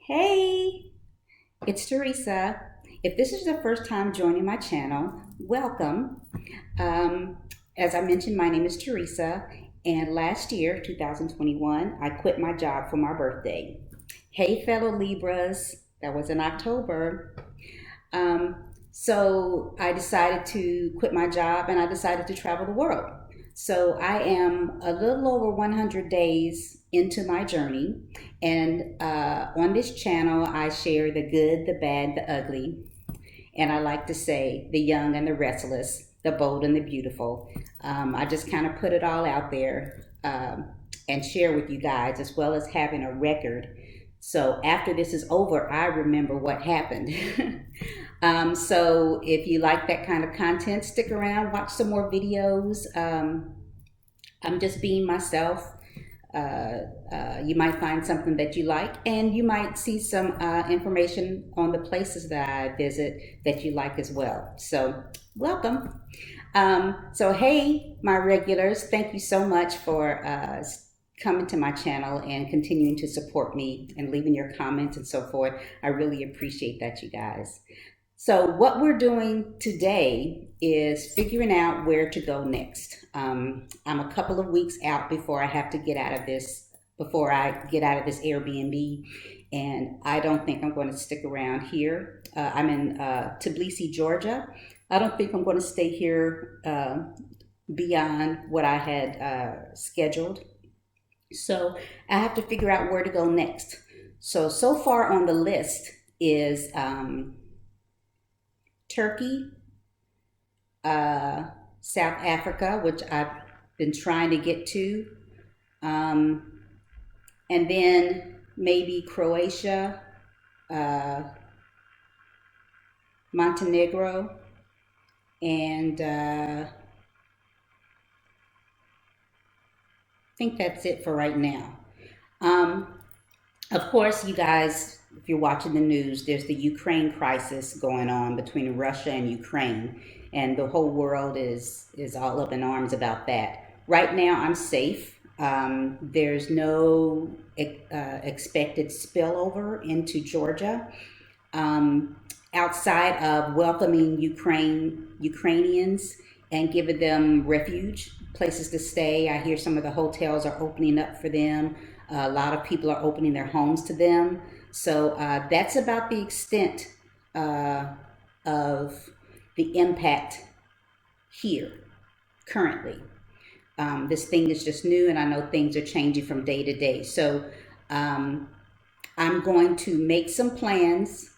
Hey, it's Teresa. If this is the first time joining my channel, welcome. Um, as I mentioned, my name is Teresa, and last year, 2021, I quit my job for my birthday. Hey, fellow Libras, that was in October. So I decided to quit my job and I decided to travel the world. So I am a little over 100 days into my journey. And on this channel, I share the good, the bad, the ugly. And I like to say the young and the restless, the bold and the beautiful. I just kind of put it all out there and share with you guys, as well as having a record. So after this is over, I remember what happened. So if you like that kind of content, stick around, watch some more videos. I'm just being myself. You might find something that you like, and you might see some information on the places that I visit that you like as well. So welcome. So hey, my regulars, thank you so much for coming to my channel and continuing to support me and leaving your comments and so forth. I really appreciate that, you guys. So what we're doing today is figuring out where to go next. I'm a couple of weeks out before I have to get out of this, Airbnb, and I don't think I'm going to stick around here. I'm in Tbilisi, Georgia. I don't think I'm going to stay here beyond what I had scheduled. So I have to figure out where to go next. So far on the list is Turkey, South Africa, which I've been trying to get to, and then maybe Croatia, Montenegro, and I think that's it for right now. Of course, you guys, if you're watching the news, there's the Ukraine crisis going on between Russia and Ukraine, and the whole world is all up in arms about that. Right now, I'm safe. There's no expected spillover into Georgia. Outside of welcoming Ukrainians and giving them refuge, places to stay. I hear some of the hotels are opening up for them. A lot of people are opening their homes to them. So that's about the extent of the impact here currently. This thing is just new, and I know things are changing from day to day. So I'm going to make some plans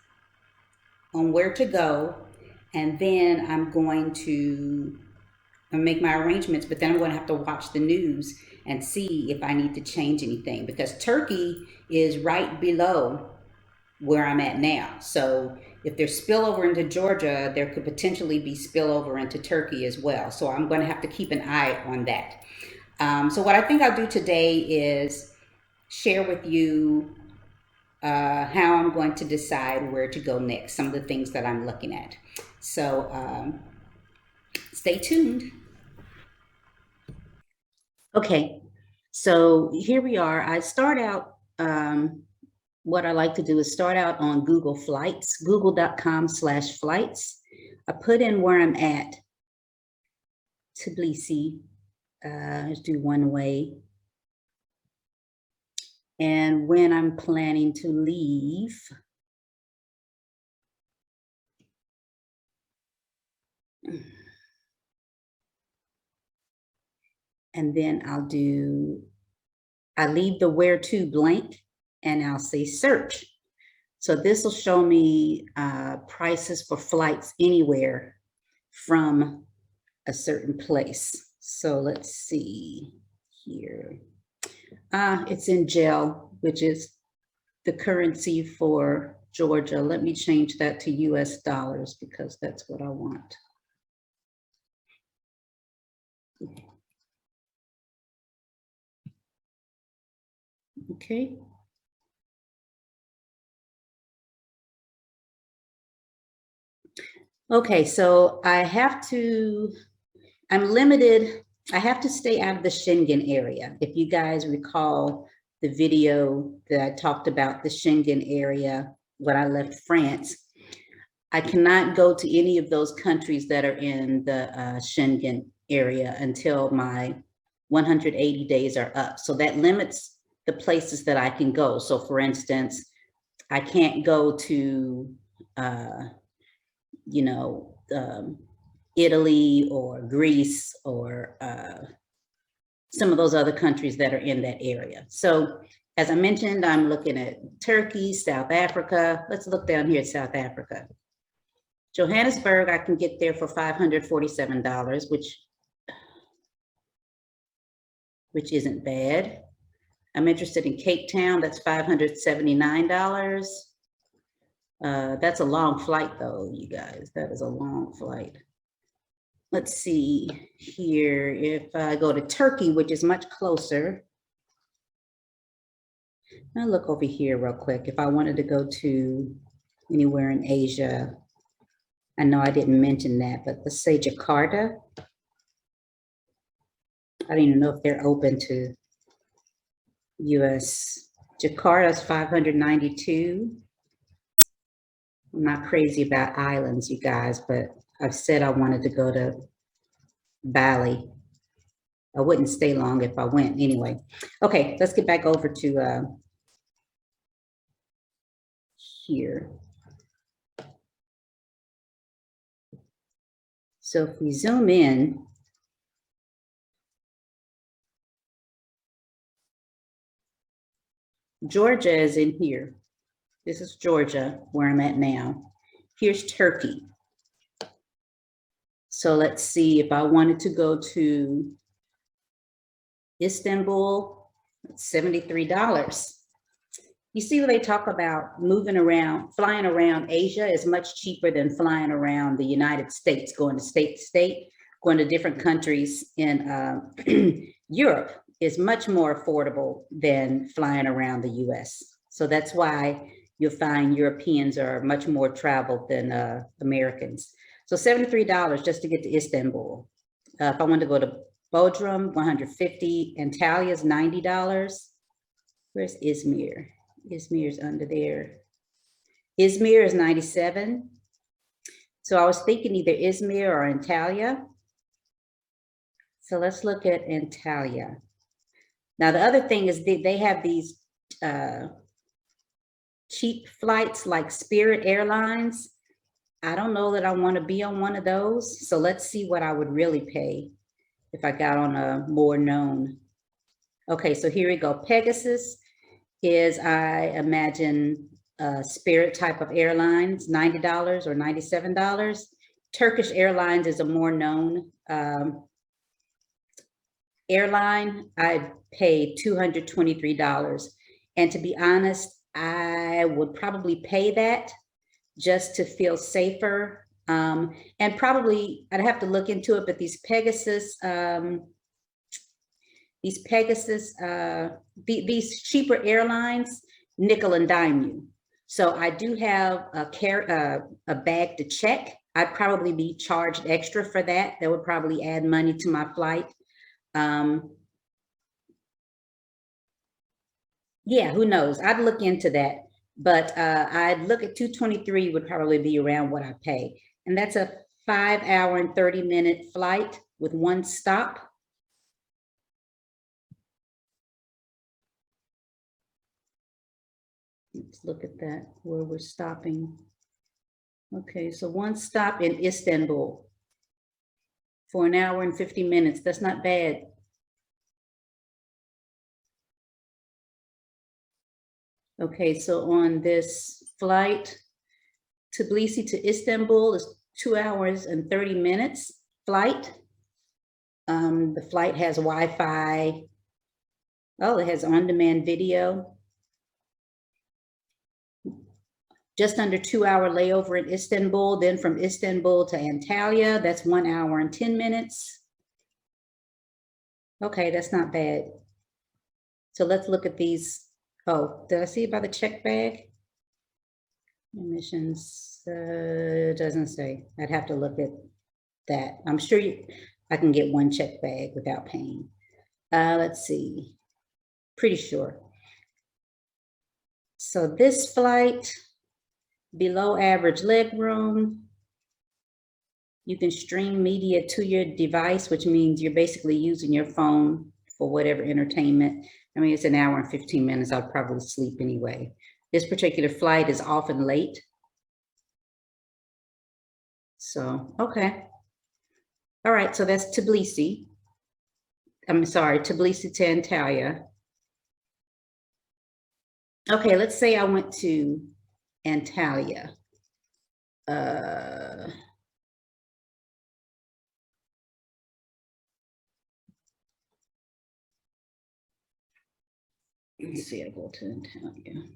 on where to go, and then I'm going to make my arrangements, but then I'm going to have to watch the news and see if I need to change anything, because Turkey is right below where I'm at now. So if there's spillover into Georgia, there could potentially be spillover into Turkey as well. So I'm going to have to keep an eye on that. So what I think I'll do today is share with you how I'm going to decide where to go next, some of the things that I'm looking at. So stay tuned. Okay, so here we are. I start out, what I like to do is start out on Google Flights, google.com/flights. I put in where I'm at, Tbilisi, let's do one way. And when I'm planning to leave. And then I leave the where to blank, and I'll say search. So this will show me prices for flights anywhere from a certain place. So let's see here. It's in gel, which is the currency for Georgia. Let me change that to US dollars because that's what I want. Okay. Okay, so I'm limited. I have to stay out of the Schengen area. If you guys recall, the video that I talked about the Schengen area when I left France. I cannot go to any of those countries that are in the Schengen area until my 180 days are up. So that limits the places that I can go. So for instance, I can't go to, you know, Italy or Greece or some of those other countries that are in that area. So as I mentioned, I'm looking at Turkey, South Africa. Let's look down here at South Africa. Johannesburg, I can get there for $547, which isn't bad. I'm interested in Cape Town, that's $579. That's a long flight though, you guys, that is a long flight. Let's see here, if I go to Turkey, which is much closer. I'll look over here real quick. If I wanted to go to anywhere in Asia, I know I didn't mention that, but let's say Jakarta. I don't even know if they're open to US. Jakarta's 592. I'm not crazy about islands, you guys, but I've said I wanted to go to Bali. I wouldn't stay long if I went anyway. Okay, let's get back over to here. So if we zoom in, Georgia is in here. This is Georgia, where I'm at now. Here's Turkey. So let's see, if I wanted to go to Istanbul, it's $73. You see, when they talk about moving around, flying around Asia is much cheaper than flying around the United States, going to state to state, going to different countries in Europe is much more affordable than flying around the US. So that's why you'll find Europeans are much more traveled than Americans. So $73 just to get to Istanbul. If I want to go to Bodrum, $150. Antalya is $90. Where's Izmir? Izmir's under there. Izmir is $97. So I was thinking either Izmir or Antalya. So let's look at Antalya. Now, the other thing is they have these cheap flights like Spirit Airlines. I don't know that I want to be on one of those. So let's see what I would really pay if I got on a more known. Okay, so here we go. Pegasus is, I imagine, Spirit type of airlines, $90 or $97. Turkish Airlines is a more known airline. I paid $223. And to be honest, I would probably pay that just to feel safer. And probably I'd have to look into it, but these Pegasus, these cheaper airlines, nickel and dime you. So I do have a bag to check. I'd probably be charged extra for that. That would probably add money to my flight. Yeah, who knows? I'd look into that, but I'd look at 223 would probably be around what I pay. And that's a 5 hour and 30-minute flight with one stop. Let's look at that, where we're stopping. Okay, so one stop in Istanbul for 1 hour and 50 minutes. That's not bad. Okay, so on this flight, Tbilisi to Istanbul is 2 hours and 30 minutes flight. The flight has Wi-Fi. Oh, it has on-demand video. Just under 2 hour layover in Istanbul. Then from Istanbul to Antalya, that's 1 hour and 10 minutes. Okay, that's not bad. So let's look at these. Oh, did I see about the check bag? Emissions, doesn't say. I'd have to look at that. I'm sure I can get one check bag without paying. Let's see. Pretty sure. So this flight, below average leg room. You can stream media to your device, which means you're basically using your phone for whatever entertainment. I mean, it's an hour and 15 minutes. I'll probably sleep anyway. This particular flight is often late. So, okay. All right, so that's Tbilisi. I'm sorry, Tbilisi to Antalya. Okay, let's say I went to Antalya. Let's see, I go to Antalya.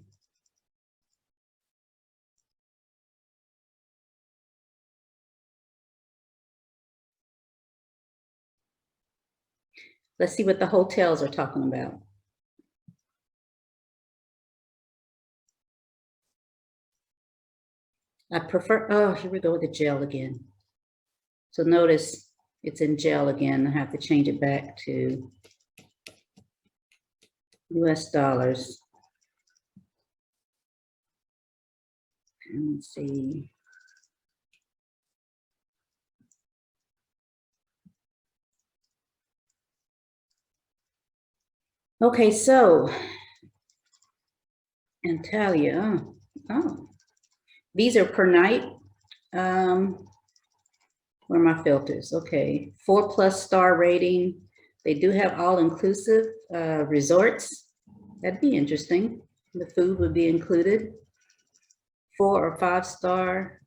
Let's see what the hotels are talking about. I prefer, oh, here we go with the gel again. So notice it's in gel again. I have to change it back to US dollars. And let's see. Okay, so Antalya. Oh, these are per night. Where are my filters? Okay, 4+ star rating. They do have all-inclusive resorts. That'd be interesting. The food would be included. 4 or 5 star.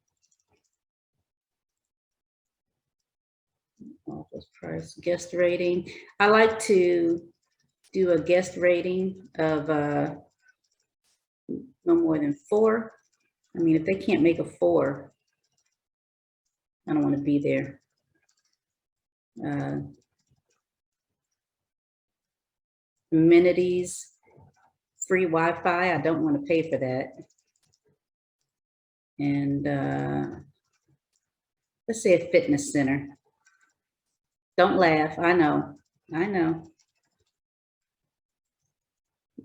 Office price, guest rating. I like to do a guest rating of no more than 4. I mean, if they can't make a 4, I don't want to be there. Amenities, free Wi-Fi. I don't want to pay for that. And let's say a fitness center. Don't laugh. I know. I know.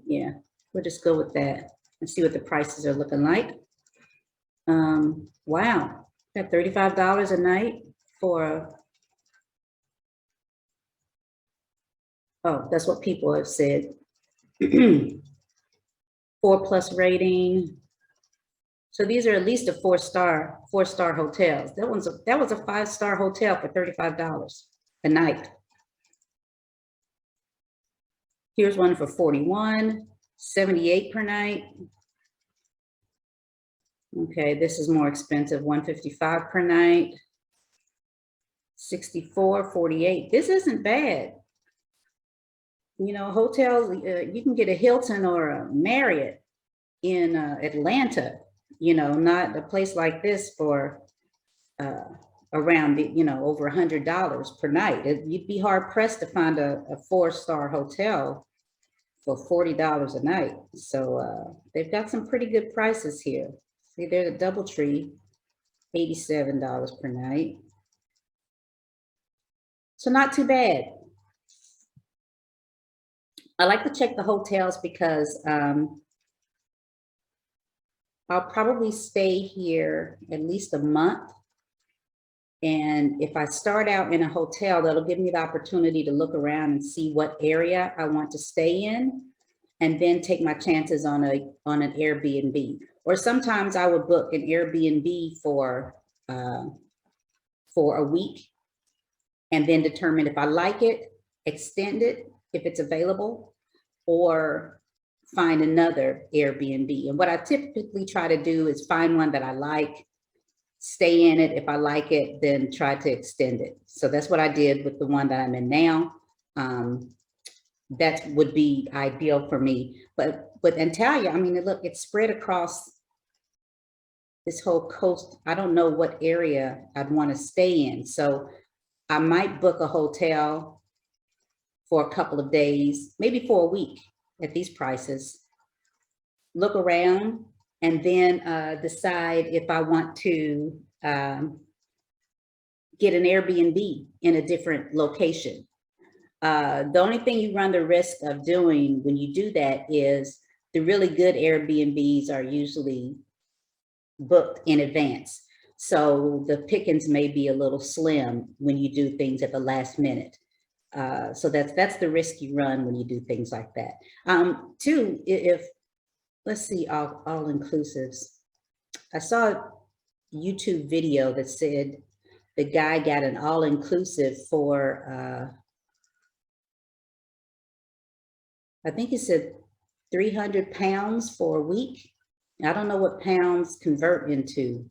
Yeah, we'll just go with that and see what the prices are looking like. Wow, got $35 a night for, oh, that's what people have said. 4+ rating. So these are at least a 4-star hotels. That was a 5-star hotel for $35 a night. Here's one for 41, 78 per night. Okay, this is more expensive, 155 per night. 64, 48. This isn't bad. You know, hotels, you can get a Hilton or a Marriott in Atlanta, you know, not a place like this for around, you know, over $100 per night. You'd be hard pressed to find a 4-star hotel for $40 a night. So they've got some pretty good prices here. See, there's a DoubleTree, $87 per night. So not too bad. I like to check the hotels because I'll probably stay here at least a month. And if I start out in a hotel, that'll give me the opportunity to look around and see what area I want to stay in, and then take my chances on an Airbnb. Or sometimes I would book an Airbnb for a week, and then determine if I like it, extend it if it's available, or find another Airbnb. And what I typically try to do is find one that I like, stay in it. If I like it, then try to extend it. So that's what I did with the one that I'm in now. That would be ideal for me. But with Antalya, I mean, look, it's spread across this whole coast. I don't know what area I'd want to stay in. So I might book a hotel for a couple of days, maybe for a week at these prices, look around, and then decide if I want to get an Airbnb in a different location. The only thing you run the risk of doing when you do that is the really good Airbnbs are usually booked in advance. So the pickings may be a little slim when you do things at the last minute. So that's the risk you run when you do things like that. Two, if let's see, all inclusives. I saw a YouTube video that said the guy got an all inclusive for I think he said 300 pounds for a week. I don't know what pounds convert into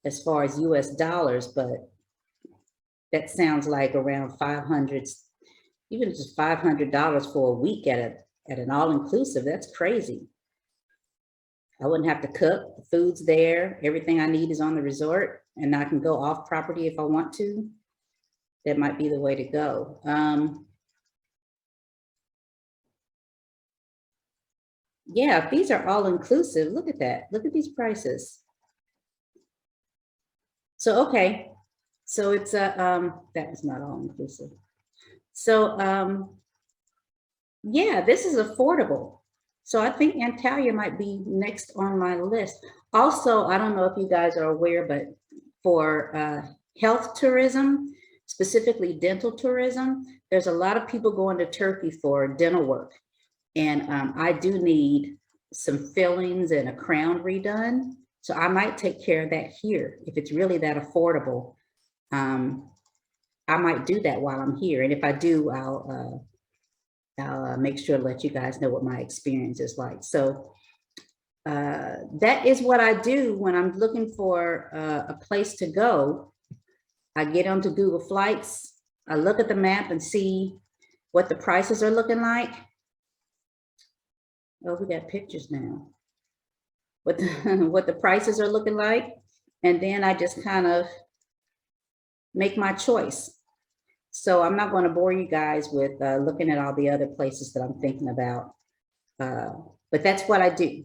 as far as US dollars, but that sounds like around 500, even just $500 for a week at an all-inclusive. That's crazy. I wouldn't have to cook, the food's there, everything I need is on the resort, and I can go off property if I want to. That might be the way to go. Yeah, if these are all inclusive, look at that. Look at these prices. So, okay. So it's that was not all inclusive. So, yeah, this is affordable. So I think Antalya might be next on my list. Also, I don't know if you guys are aware, but for health tourism, specifically dental tourism, there's a lot of people going to Turkey for dental work. And I do need some fillings and a crown redone. So I might take care of that here. If it's really that affordable, I might do that while I'm here. And if I do, I'll make sure to let you guys know what my experience is like. So that is what I do when I'm looking for a place to go. I get onto Google Flights. I look at the map and see what the prices are looking like. Oh, we got pictures now. What what the prices are looking like. And then I just kind of make my choice. So I'm not going to bore you guys with looking at all the other places that I'm thinking about. But that's what I do.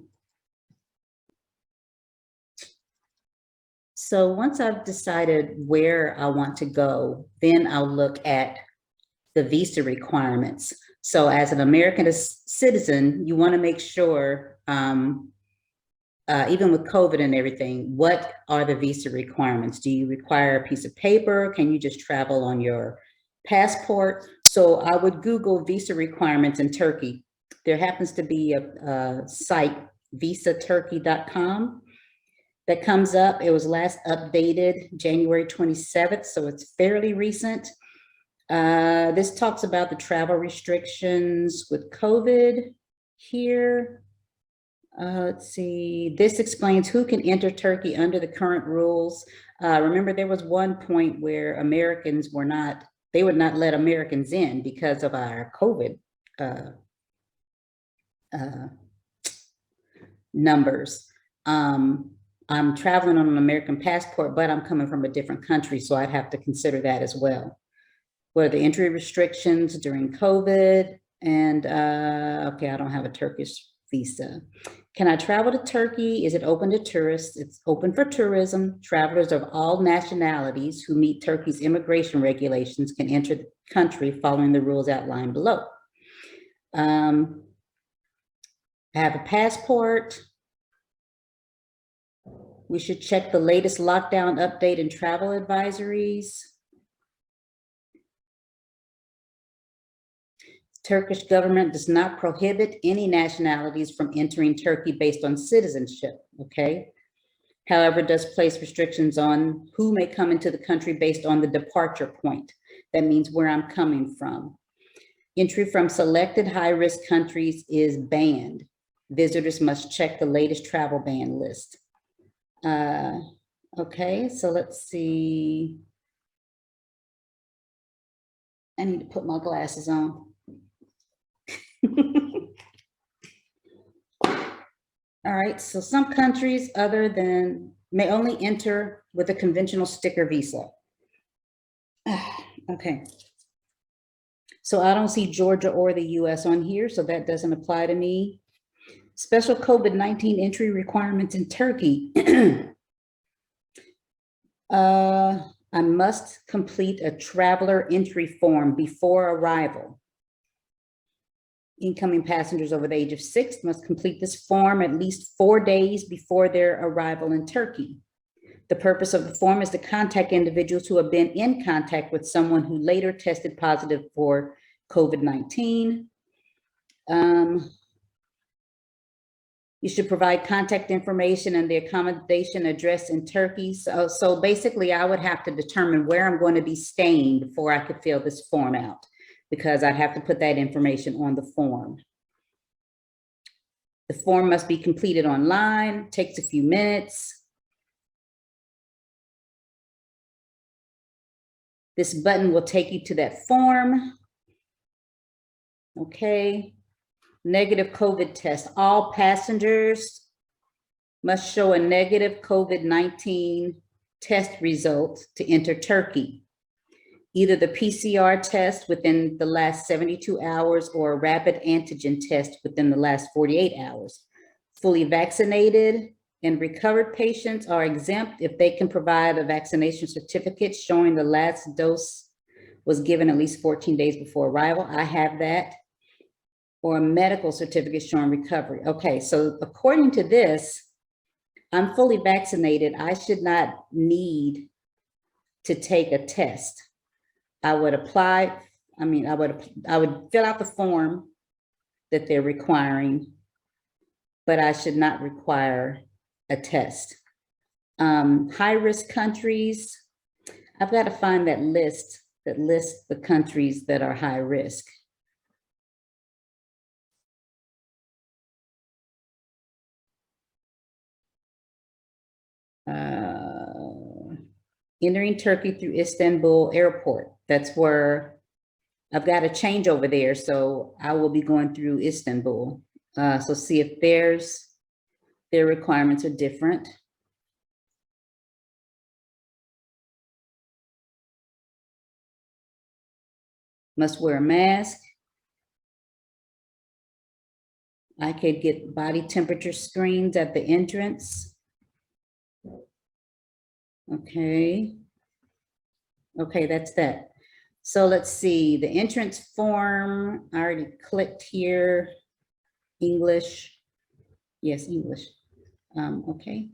So once I've decided where I want to go, then I'll look at the visa requirements. So as an American citizen, you want to make sure, even with COVID and everything, what are the visa requirements? Do you require a piece of paper? Can you just travel on your passport? So I would Google visa requirements in Turkey. There happens to be a site, visaturkey.com, that comes up. It was last updated January 27th, so it's fairly recent. This talks about the travel restrictions with COVID here. Let's see, this explains who can enter Turkey under the current rules. Remember, there was one point where Americans were not, they would not let Americans in because of our COVID numbers. I'm traveling on an American passport, but I'm coming from a different country, so I'd have to consider that as well. What are the entry restrictions during COVID? And okay, I don't have a Turkish visa. Can I travel to Turkey? Is it open to tourists? It's open for tourism. Travelers of all nationalities who meet Turkey's immigration regulations can enter the country following the rules outlined below. I have a passport. We should check the latest lockdown update and travel advisories. Turkish government does not prohibit any nationalities from entering Turkey based on citizenship, okay? However, it does place restrictions on who may come into the country based on the departure point. That means where I'm coming from. Entry from selected high-risk countries is banned. Visitors must check the latest travel ban list. Okay, so let's see. I need to put my glasses on. All right, so some countries other than may only enter with a conventional sticker visa. Okay. So I don't see Georgia or the US on here, so that doesn't apply to me. Special COVID-19 entry requirements in Turkey. I must complete a traveler entry form before arrival. Incoming passengers over the age of 6 must complete this form at least 4 days before their arrival in Turkey. The purpose of the form is to contact individuals who have been in contact with someone who later tested positive for COVID-19. You should provide contact information and the accommodation address in Turkey. So basically, I would have to determine where I'm going to be staying before I could fill this form out, because I'd have to put that information on the form. The form must be completed online, takes a few minutes. This button will take you to that form. Okay. Negative COVID test. All passengers must show a negative COVID-19 test result to enter Turkey. Either the PCR test within the last 72 hours or a rapid antigen test within the last 48 hours. Fully vaccinated and recovered patients are exempt if they can provide a vaccination certificate showing the last dose was given at least 14 days before arrival. I have that. Or a medical certificate showing recovery. Okay, so according to this, I'm fully vaccinated. I should not need to take a test. I would apply, I would fill out the form that they're requiring, but I should not require a test. High-risk countries, I've got to find that list that lists the countries that are high risk. Entering Turkey through Istanbul airport. That's where I've got a change over there. So I will be going through Istanbul. So see if their requirements are different. Must wear a mask. I could get body temperature screens at the entrance. Okay. Okay, that's that. So let's see, the entrance form, I already clicked here. English. Yes, English. Okay.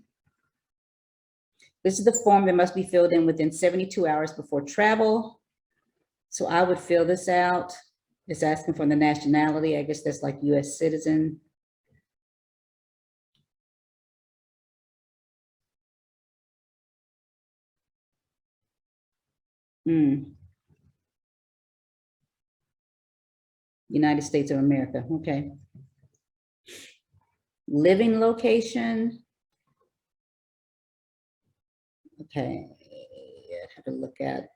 This is the form that must be filled in within 72 hours before travel. So I would fill this out. It's asking for the nationality. I guess that's like US citizen. United States of America. Okay. Living location. Okay. I have to look at.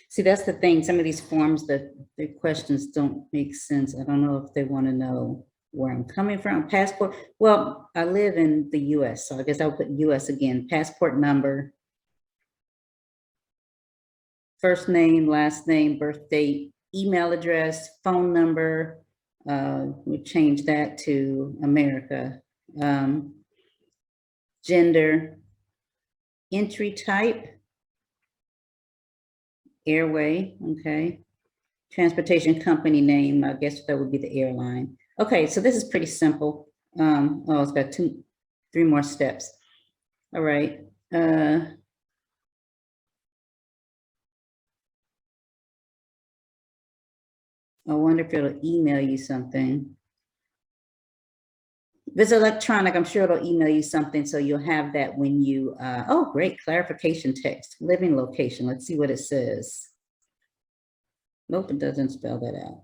See, that's the thing. Some of these forms, the questions don't make sense. I don't know if they want to know where I'm coming from. Passport. Well, I live in the US, so I guess I'll put US again. Passport number. First name, last name, birth date, email address, phone number. We change that to America. Gender, entry type, airway, okay. Transportation company name, I guess that would be the airline. Okay, so this is pretty simple. Oh, it's got 3 more steps. All right. I wonder if it'll email you something. If it's electronic, I'm sure it'll email you something, so you'll have that when you, oh, great, clarification text, living location. Let's see what it says. Nope, it doesn't spell that out.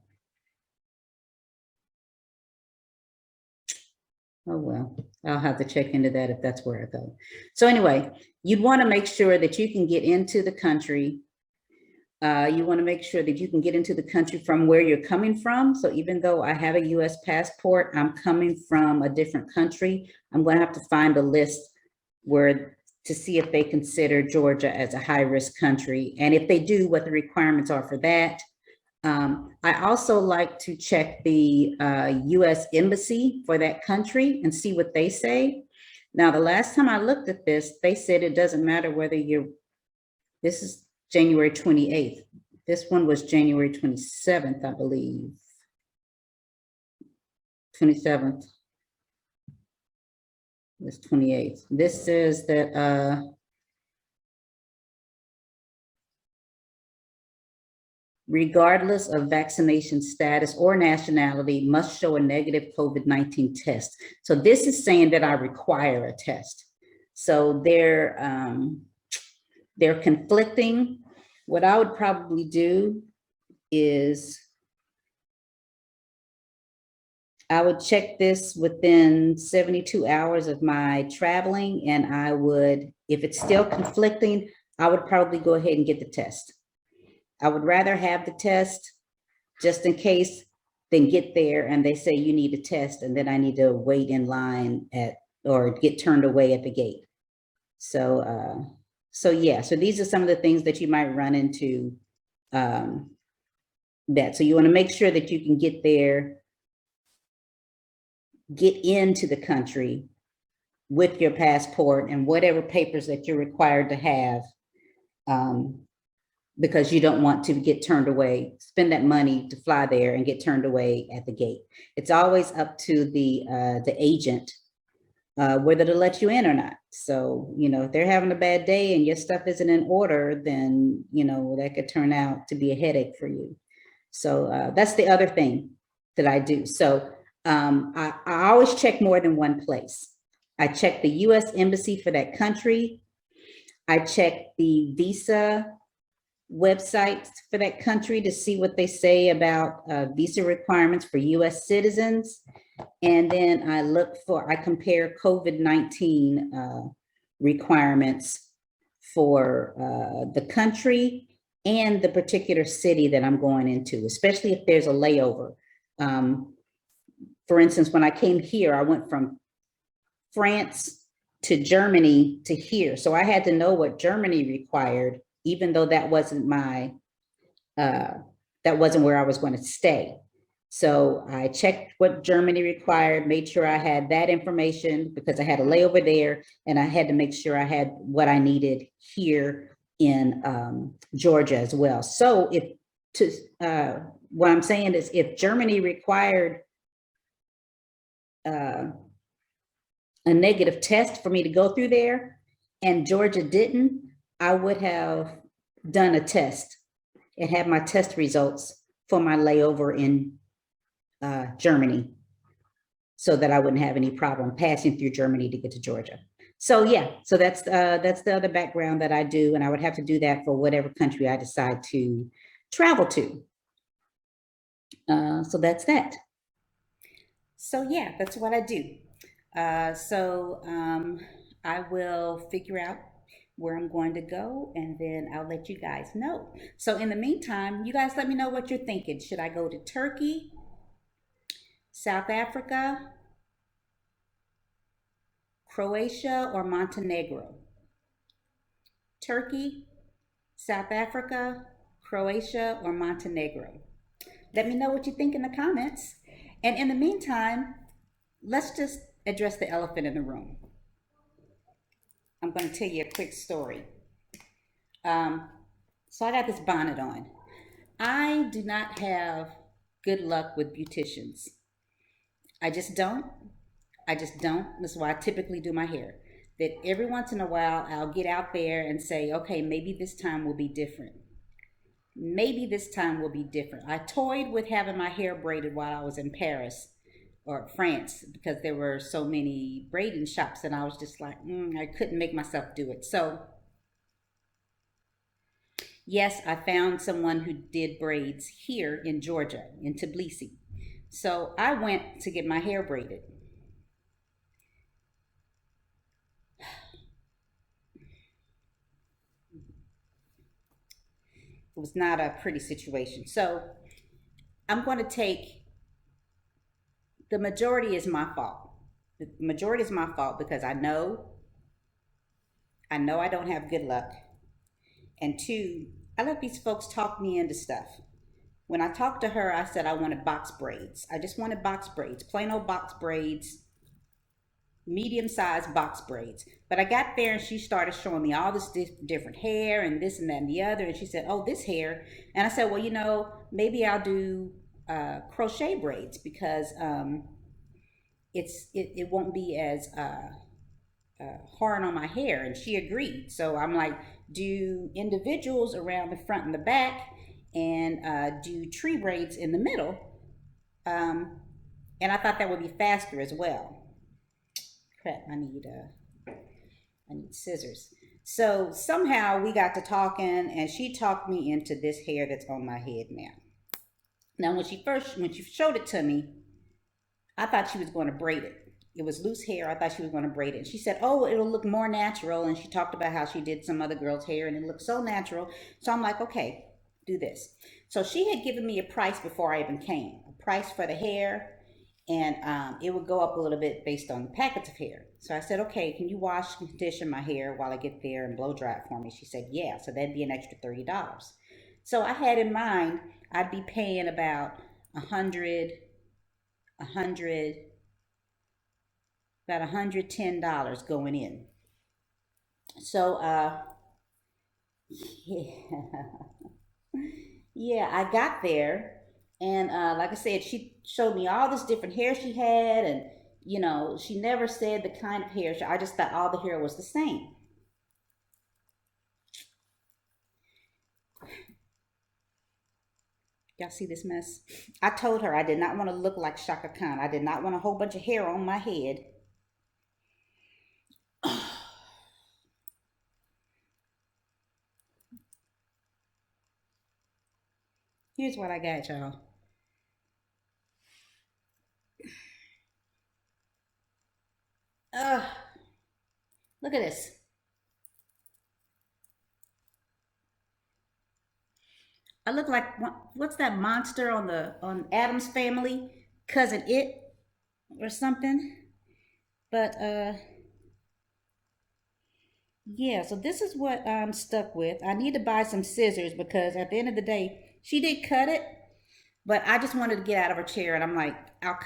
Oh, well, I'll have to check into that if that's where I go. So anyway, you'd want to make sure that you can get into the country. You want to make sure that you can get into the country from where you're coming from. So even though I have a US passport, I'm coming from a different country. I'm going to have to find a list to see if they consider Georgia as a high-risk country. And if they do, what the requirements are for that. I also like to check the US Embassy for that country and see what they say. Now, the last time I looked at this, they said it doesn't matter whether this is January 28th. This one was January 27th, I believe. 27th. This 28th. This says that regardless of vaccination status or nationality, must show a negative COVID-19 test. So this is saying that I require a test. So they're conflicting. What I would probably do is I would check this within 72 hours of my traveling, and I would, if it's still conflicting, I would probably go ahead and get the test. I would rather have the test just in case than get there and they say you need a test and then I need to wait in line at or get turned away at the gate. So yeah, so these are some of the things that you might run into that. So you want to make sure that you can get there, get into the country with your passport and whatever papers that you're required to have, because you don't want to get turned away, spend that money to fly there and get turned away at the gate. It's always up to the agent whether to let you in or not. So, if they're having a bad day and your stuff isn't in order, then, that could turn out to be a headache for you. So that's the other thing that I do. So I always check more than one place. I check the US Embassy for that country. I check the visa websites for that country to see what they say about visa requirements for US citizens. And then I compare COVID-19 requirements for the country and the particular city that I'm going into, especially if there's a layover. For instance, when I came here, I went from France to Germany to here. So I had to know what Germany required, even though that wasn't that wasn't where I was going to stay. So I checked what Germany required, made sure I had that information because I had a layover there, and I had to make sure I had what I needed here in Georgia as well. So what I'm saying is if Germany required a negative test for me to go through there and Georgia didn't, I would have done a test and had my test results for my layover in Germany, so that I wouldn't have any problem passing through Germany to get to Georgia. So yeah, so that's the other background that I do, and I would have to do that for whatever country I decide to travel to. So that's that. So yeah, that's what I do. I will figure out where I'm going to go, and then I'll let you guys know. So in the meantime, you guys let me know what you're thinking. Should I go to Turkey, South Africa, Croatia, or Montenegro? Turkey, South Africa, Croatia, or Montenegro? Let me know what you think in the comments. And in the meantime, let's just address the elephant in the room. I'm going to tell you a quick story. So I got this bonnet on. I do not have good luck with beauticians. I just don't. That's why I typically do my hair. That every once in a while I'll get out there and say, okay, maybe this time will be different. Maybe this time will be different. I toyed with having my hair braided while I was in Paris or France because there were so many braiding shops, and I was just like, I couldn't make myself do it. So yes, I found someone who did braids here in Georgia, in Tbilisi. So I went to get my hair braided. It was not a pretty situation. So I'm going to take the majority is my fault. The majority is my fault because I know I don't have good luck. And two, I let these folks talk me into stuff. When I talked to her, I said I wanted box braids. I just wanted box braids, plain old box braids, medium-sized box braids. But I got there and she started showing me all this different hair and this and that and the other. And she said, oh, this hair. And I said, well, maybe I'll do crochet braids because it won't be as hard on my hair. And she agreed. So I'm like, do individuals around the front and the back, and do tree braids in the middle. Um, and I thought that would be faster as well. Crap, I need scissors. So somehow we got to talking, and she talked me into this hair that's on my head now. Now, when she showed it to me, I thought she was going to braid it. It was loose hair. I thought she was going to braid it. And she said, "Oh, it'll look more natural." And she talked about how she did some other girl's hair, and it looked so natural. So I'm like, okay, do this. So she had given me a price before I even came, a price for the hair, and it would go up a little bit based on the packets of hair. So I said, okay, can you wash and condition my hair while I get there and blow dry it for me? She said, yeah. So that'd be an extra $30. So I had in mind I'd be paying about a hundred, about $110 going in. So yeah, yeah, I got there, and like I said, she showed me all this different hair she had, and she never said the kind of hair. I just thought all the hair was the same. Y'all see this mess? I told her I did not want to look like Shaka Khan. I did not want a whole bunch of hair on my head. Here's what I got, y'all. Look at this. I look like, what's that monster on Adam's Family? Cousin It or something. But yeah, so this is what I'm stuck with. I need to buy some scissors because at the end of the day, she did cut it, but I just wanted to get out of her chair, and I'm like, I'll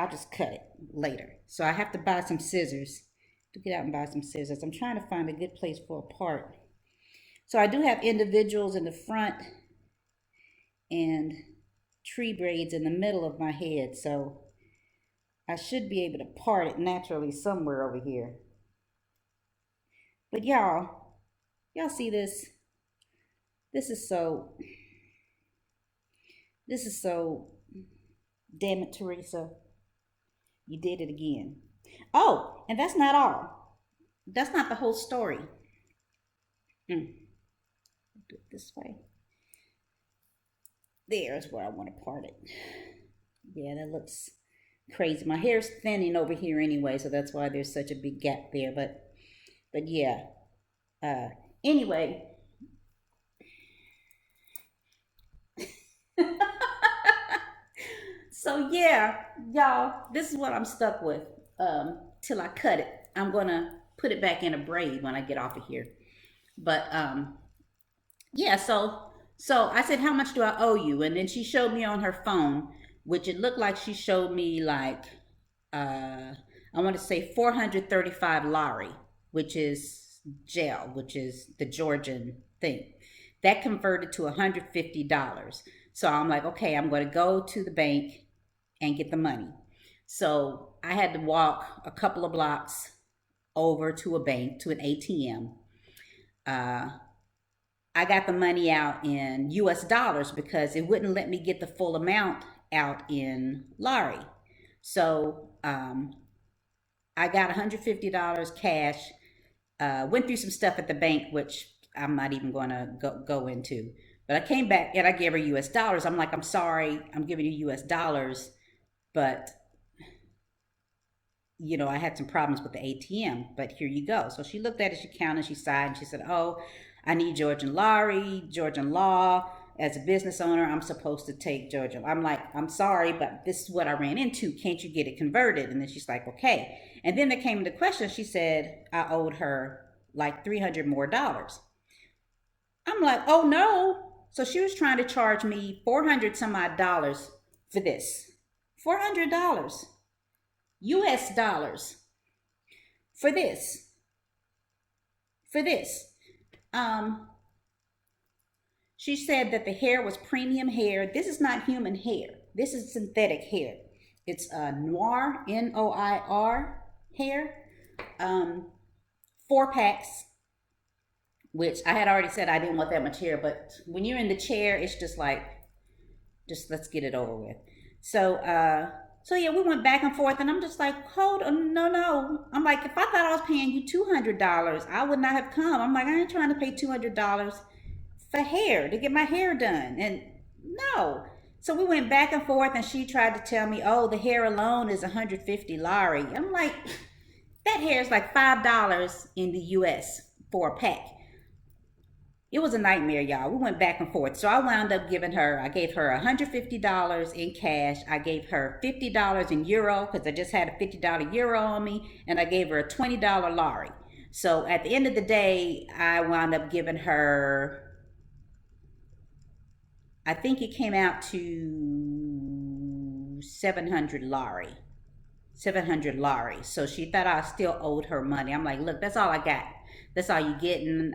just cut it later. So I have to buy some scissors to get out and buy some scissors. I'm trying to find a good place for a part. So I do have individuals in the front and tree braids in the middle of my head. So I should be able to part it naturally somewhere over here. But y'all see this? This is so, damn it, Teresa. You did it again. Oh, and that's not all. That's not the whole story. Do it this way. There's where I want to part it. Yeah, that looks crazy. My hair's thinning over here anyway, so that's why there's such a big gap there. But yeah. Anyway. So yeah, y'all, this is what I'm stuck with. Till I cut it. I'm gonna put it back in a braid when I get off of here. But yeah, so I said, how much do I owe you? And then she showed me on her phone, which it looked like she showed me like I want to say 435 lari, which is gel, which is the Georgian thing. That converted to $150. So I'm like, okay, I'm going to go to the bank and get the money. So I had to walk a couple of blocks over to a bank, to an ATM. I got the money out in US dollars because it wouldn't let me get the full amount out in lari. So I got $150 cash, went through some stuff at the bank, which I'm not even going to go into. But I came back and I gave her US dollars. I'm like, I'm sorry, I'm giving you US dollars, but I had some problems with the ATM, but here you go. So she looked at it, she counted, she sighed, and she said, oh, I need Georgian lari, Georgian law. As a business owner, I'm supposed to take Georgian. I'm like, I'm sorry, but this is what I ran into. Can't you get it converted? And then she's like, okay. And then there came the question. She said I owed her like $300 more. I'm like, oh no. So she was trying to charge me 400 some odd dollars for this. $400 US dollars for this. She said that the hair was premium hair. This is not human hair. This is synthetic hair. It's Noir, Noir hair. 4 packs, which I had already said I didn't want that much hair, but when you're in the chair, it's just like, just let's get it over with. So yeah, we went back and forth, and I'm just like, hold on, no. I'm like, if I thought I was paying you $200, I would not have come. I'm like, I ain't trying to pay $200 for hair to get my hair done, and no. So we went back and forth, and she tried to tell me, oh, the hair alone is 150 lari. I'm like, that hair is like $5 in the U.S. for a pack. It was a nightmare, y'all. We went back and forth. So I wound up I gave her $150 in cash. I gave her $50 in euro because I just had a $50 euro on me. And I gave her a $20 lari. So at the end of the day, I wound up giving her, I think it came out to 700 lari. 700 lari. So she thought I still owed her money. I'm like, look, that's all I got. That's all you getting.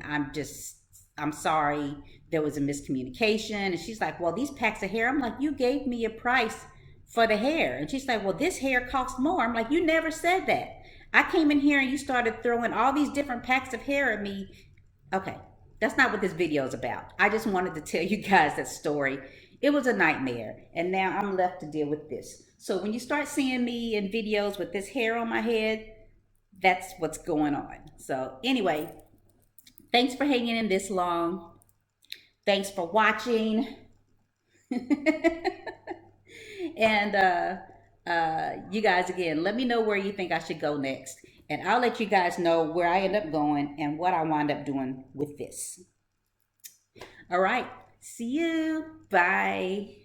I'm sorry, there was a miscommunication. And she's like, well, these packs of hair, I'm like, you gave me a price for the hair. And she's like, well, this hair costs more. I'm like, you never said that. I came in here and you started throwing all these different packs of hair at me. Okay, that's not what this video is about. I just wanted to tell you guys that story. It was a nightmare, and now I'm left to deal with this. So when you start seeing me in videos with this hair on my head, that's what's going on. So anyway, thanks for hanging in this long. Thanks for watching. And you guys, again, let me know where you think I should go next. And I'll let you guys know where I end up going and what I wind up doing with this. All right. See you. Bye.